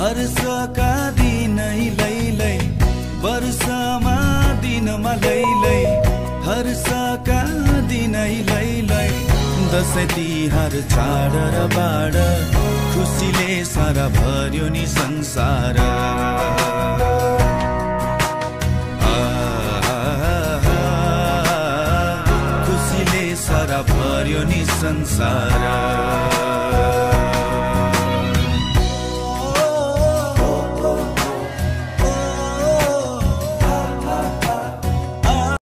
हर्षका दिनै लैलै वर्षमा दिनमा लैलै हर्षका दिनै लैलै दसैँ तिहार चाड र बाड खुसीले सारा भर्यो नि संसार खुसीले सारा भर्यो नि संसार